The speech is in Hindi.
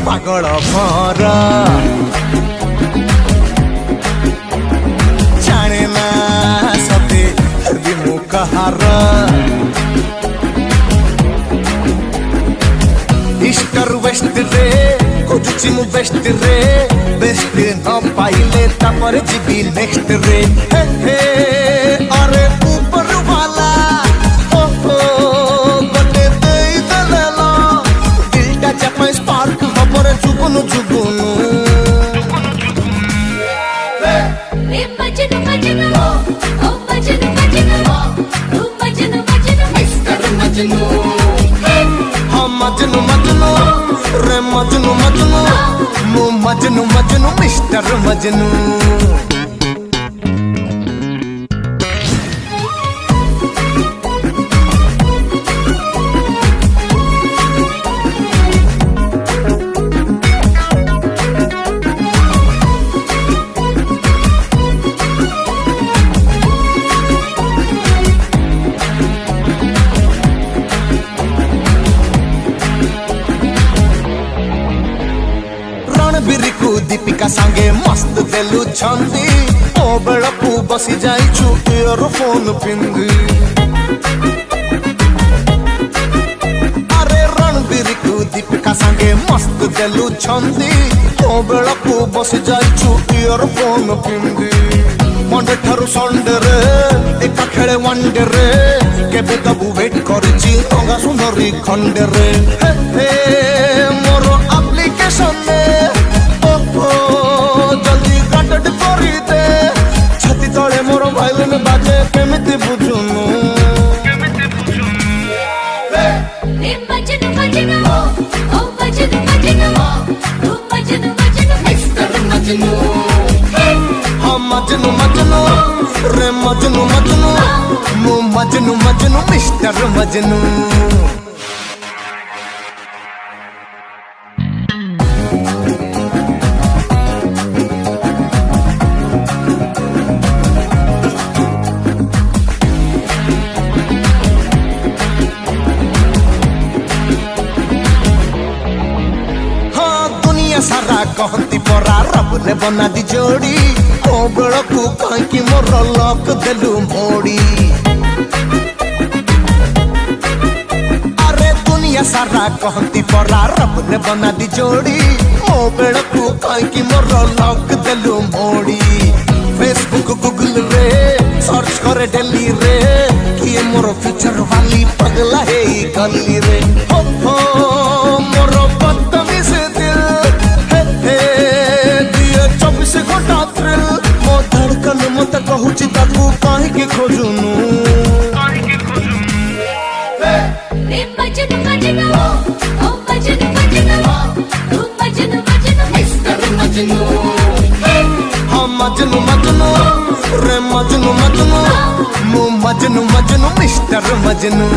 पागल भर जाने ना सते विमुख हार ईस्टर वेस्ट रे खोजुची मु बेस्ट रे बेस्ट न पाइले तापर जीवी नेक्स्ट रे हे हे अरे ऊपर वाला ओ हो गटे देई देला दिलटा चापा स्पार्क हबरे जुगुनु जुगुनु रे मजनू मजनू ओ मजनू मजनू तू मजनू मजनू मिस्टर मजनू हम मजनू मजनू रे मजनू मजनू मु मजनू मजनू मिस्टर मजनू रणबीर को दीपिका सांगे मस्त देलु छंदी ओ बेला को बसी जाइछु इयरफोन पिंदी अरे रणबीर को दीपिका सांगे मस्त देलु छंदी ओ बेला को बसी जाइछु इयरफोन पिंदी मंडे ठारू संडे रे एका खेले वनडे रे केबे दबु वेट करछि अंगा सुंदरी खंडे रे हे हे मोर एप्लीकेशन ने जल्दी काटट करी दे छाती तले मोर भाईलिन बाजे केमिति बुझुनु रे मजनू मजनू ओ मजनू मजनू तू मजनू मजनू मिस्टर मजनू हम मजनू मजनू रे मजनू मजनू मु मजनू मजनू मिस्टर मजनू सारा कहती परा रब ने बना दी जोड़ी ओ बेल को कहीं मोर लक देलु मोड़ी अरे दुनिया सारा कहती परा रब ने बना दी जोड़ी ओ बेल को कहीं मोर लक देलु मोड़ी फेसबुक गूगल रे सर्च करे डेली रे कि मोर फ्यूचर वाली पगला है गली रे हो मोर बदतमीज दिल से घटा थ्रिल मो धड़कन मत कहूची ताकू काहे के खोजुनु रे मजनू मजनू ओ मजनू मजनू तू मजनू मजनू मिस्टर मजनू हम मजनू मजनू रे मजनू मजनू मु मजनू मजनू मिस्टर मजनू